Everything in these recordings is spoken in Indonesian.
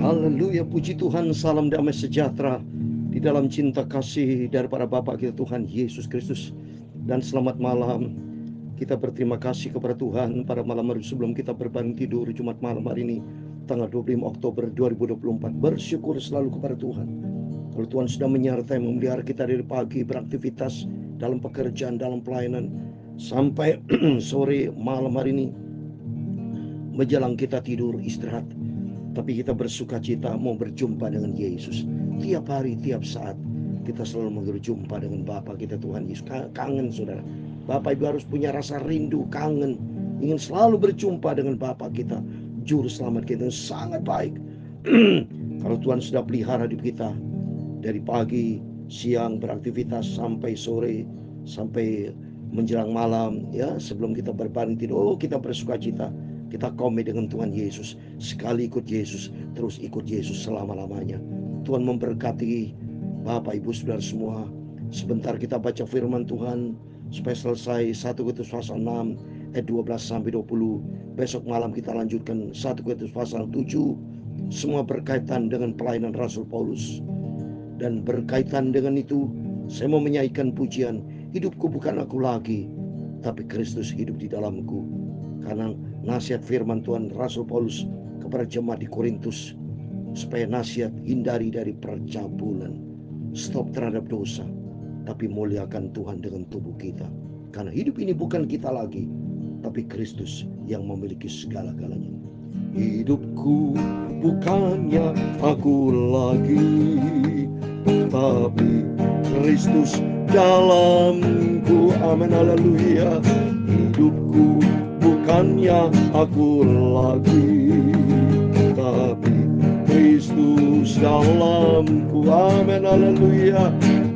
Haleluya, puji Tuhan, salam damai sejahtera di dalam cinta kasih daripada Bapa kita Tuhan Yesus Kristus. Dan selamat malam. Kita berterima kasih kepada Tuhan pada malam hari sebelum kita berbangun tidur Jumat malam hari ini, tanggal 25 Oktober 2024. Bersyukur selalu kepada Tuhan. Kalau Tuhan sudah menyertai memelihara kita dari pagi beraktivitas dalam pekerjaan, dalam pelayanan, sampai sore malam hari ini menjelang kita tidur istirahat. Tapi kita bersuka cita mau berjumpa dengan Yesus. Tiap hari, tiap saat kita selalu berjumpa dengan Bapa kita Tuhan Yesus. Kangen saudara. Bapak Ibu harus punya rasa rindu, kangen, ingin selalu berjumpa dengan Bapa kita, Juru Selamat kita yang sangat baik. Kalau Tuhan sudah pelihara hidup kita dari pagi, siang beraktivitas sampai sore, sampai menjelang malam, ya sebelum kita berbaring tidur, kita bersuka cita. Kita komit dengan Tuhan Yesus. Sekali ikut Yesus, terus ikut Yesus selama-lamanya. Tuhan memberkati Bapak Ibu Saudara semua. Sebentar kita baca firman Tuhan supaya selesai 1 Korintus pasal 6 ayat 12 sampai 20. Besok malam kita lanjutkan 1 Korintus pasal 7. Semua berkaitan dengan pelayanan Rasul Paulus. Dan berkaitan dengan itu, saya mau menyanyikan pujian, hidupku bukan aku lagi, tapi Kristus hidup di dalamku. Karena nasihat firman Tuhan Rasul Paulus kepada jemaat di Korintus, supaya nasihat hindari dari percabulan, stop terhadap dosa, tapi muliakan Tuhan dengan tubuh kita. Karena hidup ini bukan kita lagi, tapi Kristus yang memiliki segala-galanya. Hidupku bukannya aku lagi, tapi Kristus dalamku. Amin, haleluya. Hidupku bukannya aku lagi, tapi Kristus dalamku. Amin, haleluya.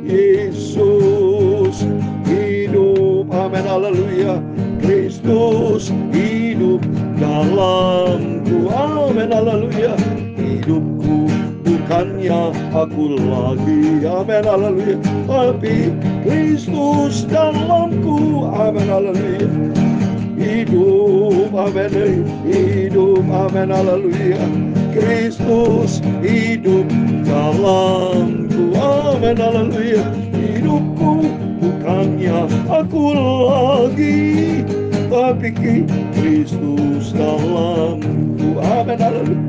Yesus hidup. Amin, haleluya. Kristus hidup dalamku. Amin, haleluya. Hidupku bukannya aku lagi. Amin, haleluya. Tapi Kristus dalamku. Amin, haleluya. Hidup, amin, hidup, amin, haleluya. Kristus hidup dalamku, amin, haleluya. Hidupku bukannya aku lagi, tapi Kristus dalamku, amin, haleluya.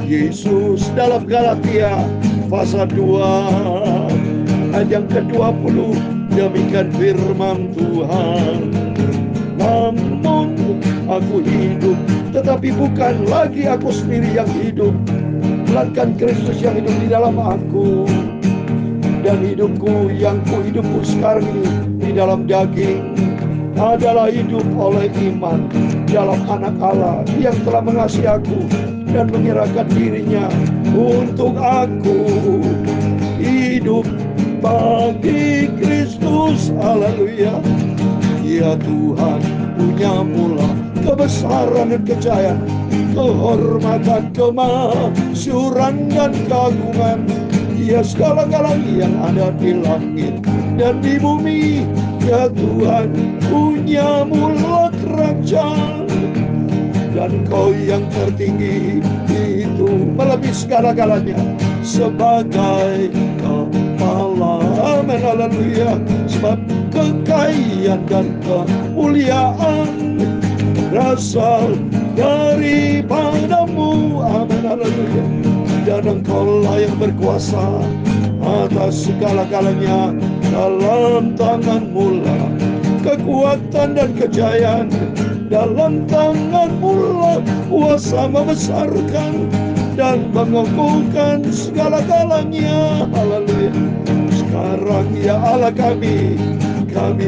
Yesus dalam Galatia pasal 2 ayat yang ke-20, demikian firman Tuhan. Namun aku hidup, tetapi bukan lagi aku sendiri yang hidup, melainkan Kristus yang hidup di dalam aku. Dan hidupku yang kuhidupku sekarang ini di dalam daging adalah hidup oleh iman dalam Anak Allah yang telah mengasihi aku dan menyerahkan dirinya untuk aku. Hidup bagi Kristus, haleluya. Ya Tuhan punya mula kebesaran dan kejayaan, kehormatan, kemasyuran dan keagungan. Ya segala-galanya yang ada di langit dan di bumi. Ya Tuhan punya mula kerajaan, dan Kau yang tertinggi itu melebihi segala-galanya sebagai kepala. Amin, haleluya. Sebab kekayaan dan kemuliaan berasal daripadamu. Amin, haleluya. Dan Engkau-lah yang berkuasa atas segala-galanya. Dalam tangan-Mu lah kekuatan dan kejayaan, dalam tangan-Mu lah kuasa membesarkan dan mengukuhkan segala-galanya. Haleluya. Sekarang ya Allah kami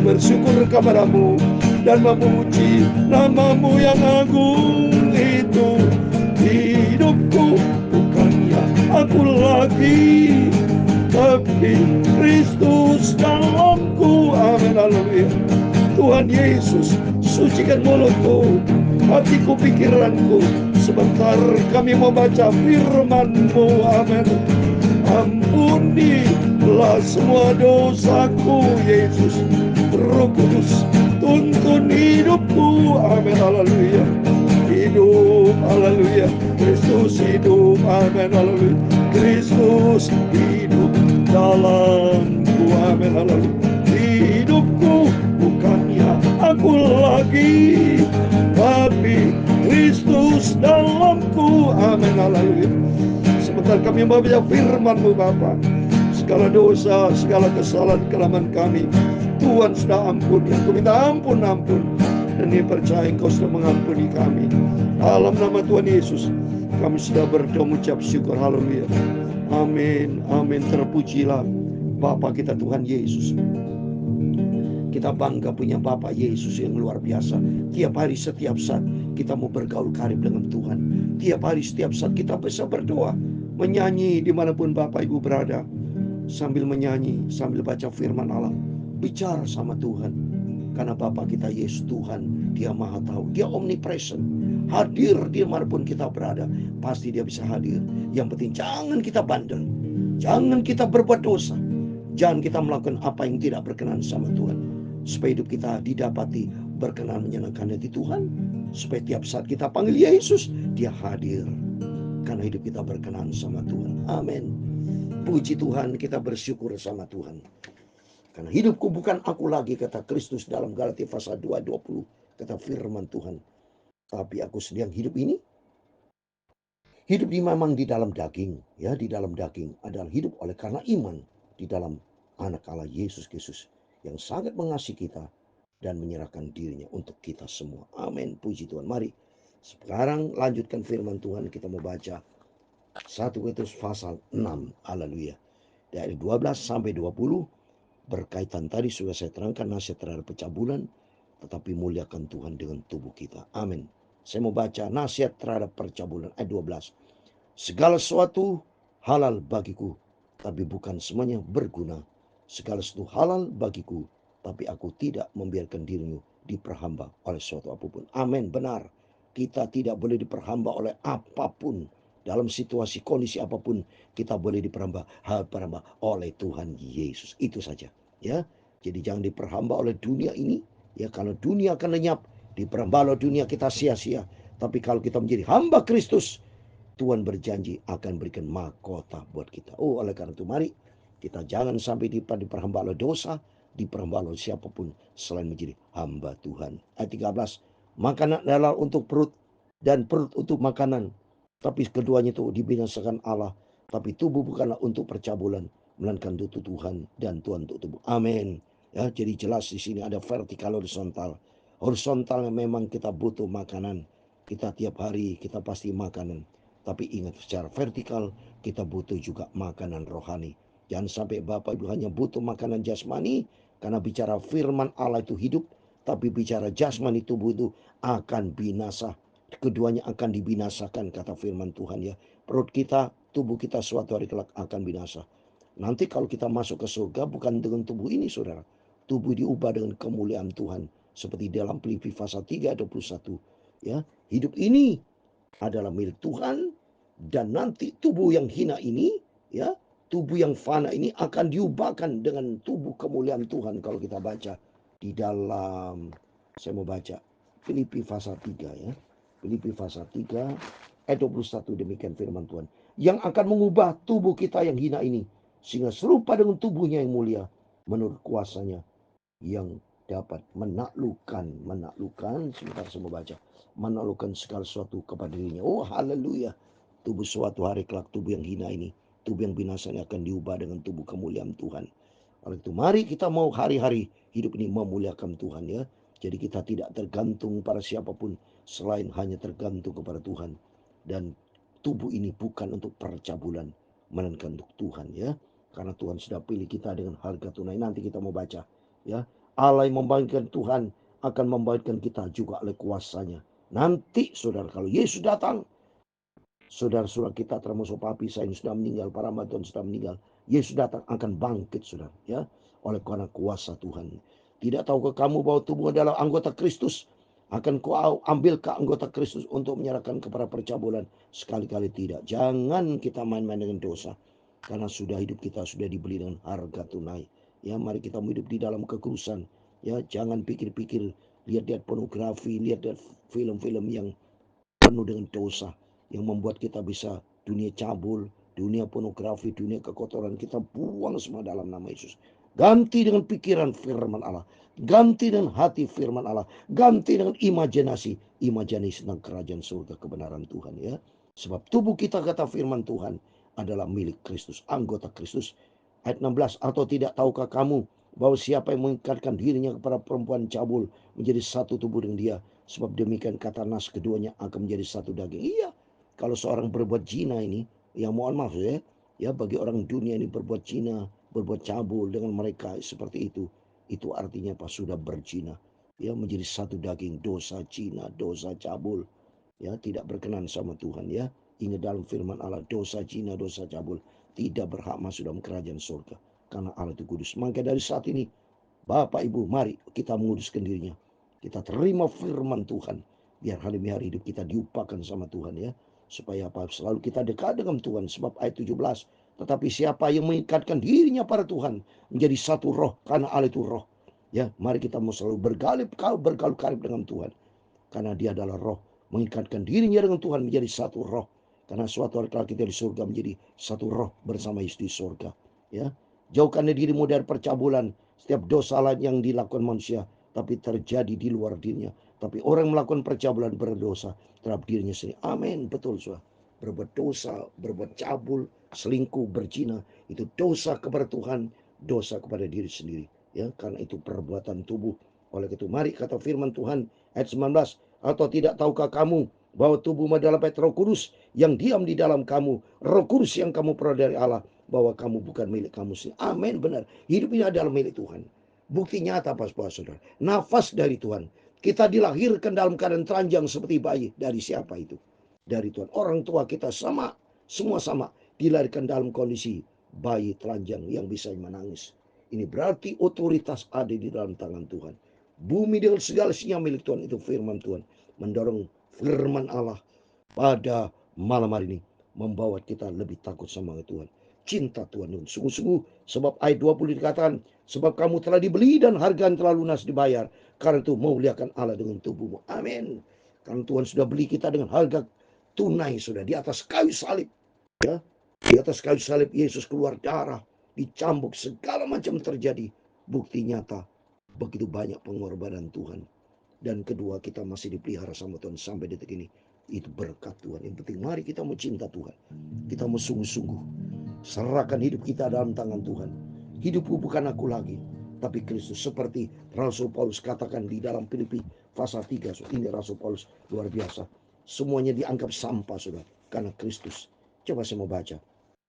bersyukur kepada-Mu dan memuji nama-Mu yang agung itu. Hidupku bukannya aku lagi, tapi Kristus dalamku. Amin, haleluya. Tuhan Yesus, sucikan mulutku, hatiku, pikiranku. Sebentar kami membaca firman-Mu. Amin. Ampunilah semua dosaku, Yesus. Roh Kudus, tuntun hidupku. Amin, haleluya. Hidup, haleluya. Kristus hidup, Amin, haleluya. Kristus hidup dalamku. Amin, haleluya. Hidupku bukannya aku lagi, tapi Kristus dalamku. Amin, haleluya. Sebentar kami membaca firman-Mu Bapa, segala dosa, segala kesalahan, kelemahan kami Tuhan sudah ampuni. Aku minta ampun. Dan ini percaya Engkau sudah mengampuni kami. Dalam nama Tuhan Yesus kami sudah berdoa mengucap syukur. Haleluya. Amin. Terpujilah Bapa kita Tuhan Yesus. Kita bangga punya Bapa Yesus yang luar biasa. Tiap hari, setiap saat kita mau bergaul karib dengan Tuhan. Tiap hari, setiap saat kita bisa berdoa, menyanyi dimanapun Bapak Ibu berada. Sambil menyanyi, sambil baca firman Allah, bicara sama Tuhan. Karena Bapa kita Yesus Tuhan, Dia Maha Tahu, Dia omnipresent, hadir dimanapun kita berada. Pasti Dia bisa hadir. Yang penting jangan kita bandel, jangan kita berbuat dosa, jangan kita melakukan apa yang tidak berkenan sama Tuhan, supaya hidup kita didapati berkenan menyenangkan hati Tuhan. Supaya tiap saat kita panggil Yesus, Dia hadir, karena hidup kita berkenan sama Tuhan. Amin. Puji Tuhan, kita bersyukur sama Tuhan. Karena hidupku bukan aku lagi, kata Kristus dalam Galatia pasal 2:20, kata firman Tuhan. Tapi aku sedang hidup ini. Hidup ini memang di dalam daging, ya, di dalam daging adalah hidup oleh karena iman di dalam anak Allah Yesus Kristus yang sangat mengasihi kita dan menyerahkan dirinya untuk kita semua. Amin. Puji Tuhan. Mari sekarang lanjutkan firman Tuhan. Kita mau baca 1 Petrus pasal 6. Haleluya. Dari 12 sampai 20 berkaitan tadi sudah saya terangkan nasihat terhadap pecah bulan, tetapi muliakan Tuhan dengan tubuh kita. Amin. Saya mau baca nasihat terhadap percabulan ayat 12. Segala sesuatu halal bagiku, tapi bukan semuanya berguna. Segala sesuatu halal bagiku, tapi aku tidak membiarkan dirimu diperhamba oleh sesuatu apapun. Amin. Benar. Kita tidak boleh diperhamba oleh apapun. Dalam situasi kondisi apapun kita boleh diperhamba oleh Tuhan Yesus. Itu saja, ya. Jadi jangan diperhamba oleh dunia ini, ya, karena dunia akan lenyap. Diperhamba oleh dunia kita sia-sia. Tapi kalau kita menjadi hamba Kristus, Tuhan berjanji akan berikan mahkota buat kita. Oh, oleh karena itu mari kita jangan sampai diperhamba oleh dosa, diperhamba oleh siapapun selain menjadi hamba Tuhan. Ayat 13, makanan adalah untuk perut dan perut untuk makanan. Tapi keduanya itu dibinasakan Allah. Tapi tubuh bukanlah untuk percabulan, melainkan untuk Tuhan dan Tuhan untuk tubuh. Amin. Ya, jadi jelas di sini ada vertikal, horizontal. Horizontal memang kita butuh makanan. Kita tiap hari kita pasti makanan. Tapi ingat, secara vertikal kita butuh juga makanan rohani. Jangan sampai Bapak Ibu hanya butuh makanan jasmani, karena bicara firman Allah itu hidup, tapi bicara jasmani tubuh itu akan binasa. Keduanya akan dibinasakan, kata firman Tuhan, ya. Perut kita, tubuh kita suatu hari kelak akan binasa. Nanti kalau kita masuk ke surga bukan dengan tubuh ini, saudara. Tubuh diubah dengan kemuliaan Tuhan. Seperti dalam Filipi pasal 3:21. Ya, hidup ini adalah milik Tuhan, dan nanti tubuh yang hina ini, ya, tubuh yang fana ini akan diubahkan dengan tubuh kemuliaan Tuhan. Kalau kita baca di dalam, saya mau baca Filipi pasal 3, ya. Filipi pasal 3 ayat 21, demikian firman Tuhan, yang akan mengubah tubuh kita yang hina ini sehingga serupa dengan tubuhnya yang mulia menurut kuasanya yang dapat menaklukkan sebentar saya mau baca, menaklukkan segala sesuatu kepada dirinya. Oh, haleluya. Tubuh suatu hari kelak, tubuh yang hina ini, tubuh yang binasa ini akan diubah dengan tubuh kemuliaan Tuhan. Oleh itu mari kita mau hari-hari hidup ini memuliakan Tuhan, ya. Jadi kita tidak tergantung pada siapapun selain hanya tergantung kepada Tuhan. Dan tubuh ini bukan untuk percabulan, melainkan untuk Tuhan, ya. Karena Tuhan sudah pilih kita dengan harga tunai. Nanti kita mau baca, ya. Allah yang membangkitkan Tuhan akan membangkitkan kita juga oleh kuasanya. Nanti saudara, kalau Yesus datang, saudara-saudara kita termasuk papi saya yang sudah meninggal, para Tuhan sudah meninggal, Yesus datang akan bangkit, saudara, ya, oleh karena kuasa Tuhan. Tidak tahukah kamu bahwa tubuh adalah anggota Kristus? Akan kau ambil ke anggota Kristus untuk menyerahkan kepada percabulan? Sekali-kali tidak. Jangan kita main-main dengan dosa, karena sudah hidup kita sudah dibeli dengan harga tunai. Ya, mari kita hidup di dalam kekudusan. Ya, jangan pikir-pikir, lihat-lihat pornografi, lihat-lihat film-film yang penuh dengan dosa, yang membuat kita bisa dunia cabul, dunia pornografi, dunia kekotoran, kita buang semua dalam nama Yesus. Ganti dengan pikiran firman Allah, ganti dengan hati firman Allah, ganti dengan imajinasi tentang kerajaan surga kebenaran Tuhan ya. Sebab tubuh kita, kata firman Tuhan, adalah milik Kristus, anggota Kristus. Ayat 16, atau tidak tahukah kamu bahwa siapa yang mengikatkan dirinya kepada perempuan cabul menjadi satu tubuh dengan dia, sebab demikian kata nas, keduanya akan menjadi satu daging. Iya, kalau seorang berbuat zina ini, yang mohon maaf ya bagi orang dunia ini berbuat zina, berbuat cabul dengan mereka seperti itu artinya apa? Sudah berzina, ya, menjadi satu daging. Dosa zina, dosa cabul, ya, tidak berkenan sama Tuhan ya. Ingat dalam firman Allah, dosa zina, dosa cabul tidak berhak masuk dalam kerajaan surga, karena Allah itu kudus. Maka dari saat ini, Bapak Ibu, mari kita menguduskan dirinya. Kita terima firman Tuhan, biar hari demi hari hidup kita diupahkan sama Tuhan ya. Supaya apa? Selalu kita dekat dengan Tuhan. Sebab ayat 17, tetapi siapa yang mengikatkan dirinya pada Tuhan menjadi satu roh, karena Allah itu roh. Ya, mari kita mau selalu bergaul karib dengan Tuhan, karena Dia adalah roh. Mengikatkan dirinya dengan Tuhan menjadi satu roh, karena suatu hari kita di surga menjadi satu roh bersama Yesus di surga. Ya, jauhkanlah dirimu dari percabulan. Setiap dosa lain yang dilakukan manusia tapi terjadi di luar dirinya. Tapi orang melakukan percabulan berdosa terhadap dirinya sendiri. Amin. Betul, saudara. Berbuat dosa, berbuat cabul, selingkuh, berzina, itu dosa kepada Tuhan, dosa kepada diri sendiri. Ya, karena itu perbuatan tubuh. Oleh itu, mari kata firman Tuhan ayat 19, atau tidak tahukah kamu bahwa tubuhmu adalah bait Roh Kudus yang diam di dalam kamu, Roh Kudus yang kamu peroleh dari Allah, bahwa kamu bukan milik kamu sendiri. Amin, benar. Hidup ini adalah milik Tuhan. Bukti nyata pas saudara, nafas dari Tuhan. Kita dilahirkan dalam keadaan telanjang seperti bayi. Dari siapa itu? Dari Tuhan. Orang tua kita sama, semua sama, dilahirkan dalam kondisi bayi telanjang yang bisa menangis. Ini berarti otoritas ada di dalam tangan Tuhan. Bumi dengan segala isinya milik Tuhan. Itu firman Tuhan. Mendorong firman Allah pada malam hari ini membawa kita lebih takut sama Tuhan, cinta Tuhan sungguh-sungguh. Sebab ayat 20 dikatakan, sebab kamu telah dibeli dan harga yang telah lunas dibayar, karena itu muliakan Allah dengan tubuhmu. Amin. Karena Tuhan sudah beli kita dengan harga tunai, sudah di atas kayu salib ya. Di atas kayu salib Yesus keluar darah, dicambuk, segala macam terjadi. Bukti nyata begitu banyak pengorbanan Tuhan. Dan kedua, kita masih dipelihara sama Tuhan sampai detik ini. Itu berkat Tuhan. Yang penting mari kita mau cinta Tuhan. Kita mau sungguh-sungguh serahkan hidup kita dalam tangan Tuhan. Hidupku bukan aku lagi, tapi Kristus. Seperti Rasul Paulus katakan di dalam Filipi pasal 3. Ini Rasul Paulus luar biasa. Semuanya dianggap sampah sudah karena Kristus. Coba saya mau baca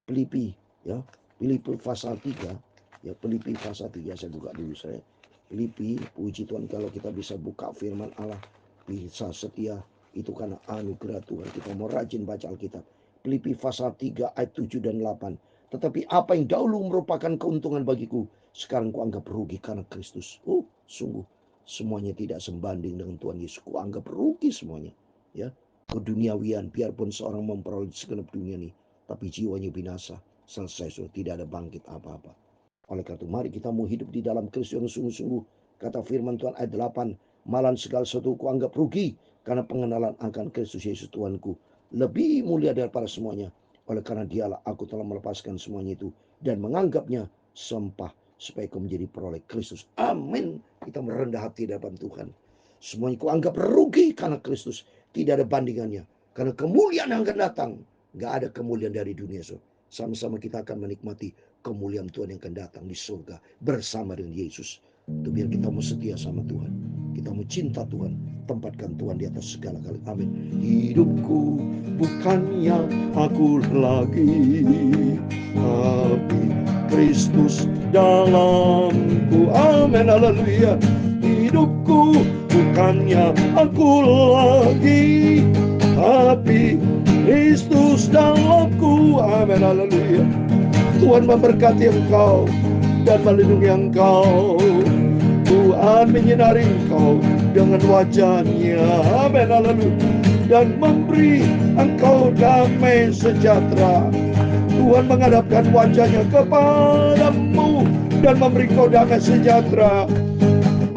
Filipi ya. Filipi pasal 3 ya. Filipi pasal 3 saya buka dulu saya. Filipi, puji Tuhan kalau kita bisa buka firman Allah, bisa setia, itu karena anugerah Tuhan. Kita mau rajin baca Alkitab. Filipi pasal 3 ayat 7 dan 8. Tetapi apa yang dahulu merupakan keuntungan bagiku, sekarang kuanggap rugi karena Kristus. Sungguh semuanya tidak sebanding dengan Tuhan Yesus. Kuanggap rugi semuanya. Ya, keduniawian, biarpun seorang memperoleh segenap dunia ini, tapi jiwanya binasa, selesai sudah, tidak ada bangkit apa-apa. Oleh karena itu mari kita mau hidup di dalam Kristus yang sungguh-sungguh. Kata firman Tuhan ayat 8, malah segala sesuatu kuanggap rugi karena pengenalan akan Kristus Yesus Tuhanku lebih mulia daripada semuanya. Oleh karena dialah aku telah melepaskan semuanya itu dan menganggapnya sampah supaya kau menjadi peroleh Kristus. Amin. Kita merendah hati di hadapan Tuhan. Semuanya kuanggap rugi karena Kristus. Tidak ada bandingannya. Karena kemuliaan yang akan datang, gak ada kemuliaan dari dunia. Sama-sama kita akan menikmati kemuliaan Tuhan yang akan datang di surga bersama dengan Yesus. Itu biar kita mau setia sama Tuhan, kita mau cinta Tuhan, tempatkan Tuhan di atas segala kali. Amin. Hidupku bukannya aku lagi, tapi Kristus dalamku. Amin. Haleluya. Hidupku bukannya aku lagi, tapi Kristus dalamku. Amin. Haleluya. Tuhan memberkati engkau dan melindungi engkau. Tuhan menyinari engkau dengan wajah-Nya. Amin. Haleluya. Dan memberi engkau damai sejahtera. Tuhan menghadapkan wajah-Nya kepadamu dan memberi engkau damai sejahtera.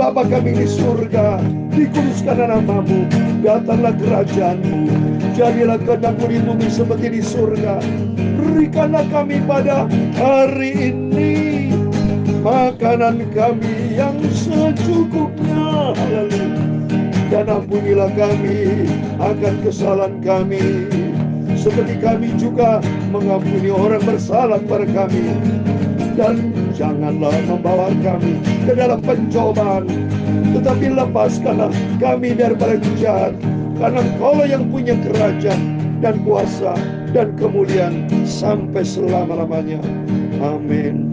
Bapa kami di surga, dikuduskanlah namamu, datanglah kerajaan-Mu, jadilah kehendak-Mu di bumi seperti di surga. Berikanlah kami pada hari ini makanan kami yang secukupnya. Haleluya. Dan ampunilah kami akan kesalahan kami, seperti kami juga mengampuni orang bersalah kepada kami. Dan janganlah membawa kami ke dalam pencobaan, tetapi lepaskanlah kami daripada yang jahat. Karena Engkaulah yang punya kerajaan dan kuasa dan kemuliaan sampai selama-lamanya. Amin.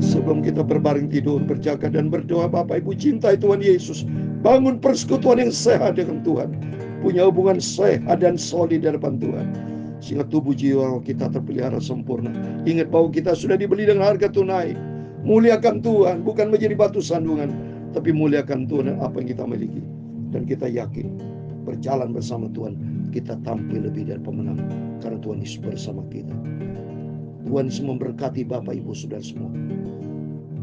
Sebelum kita berbaring tidur, berjaga dan berdoa, Bapak Ibu cintai Tuhan Yesus, bangun persekutuan yang sehat dengan Tuhan, punya hubungan sehat dan solid di hadapan Tuhan, sehingga tubuh jiwa kita terpelihara sempurna. Ingat bahwa kita sudah dibeli dengan harga tunai. Muliakan Tuhan, bukan menjadi batu sandungan, tapi muliakan Tuhan dan apa yang kita miliki. Dan kita yakin berjalan bersama Tuhan, kita tampil lebih dari pemenang, karena Tuhan Yesus bersama kita. Tuhan Yesus memberkati Bapak Ibu Saudara semua.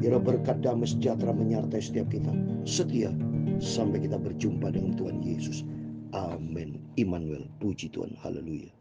Biar berkat damai sejahtera menyertai setiap kita, setia sampai kita berjumpa dengan Tuhan Yesus. Amin. Immanuel, puji Tuhan, haleluya.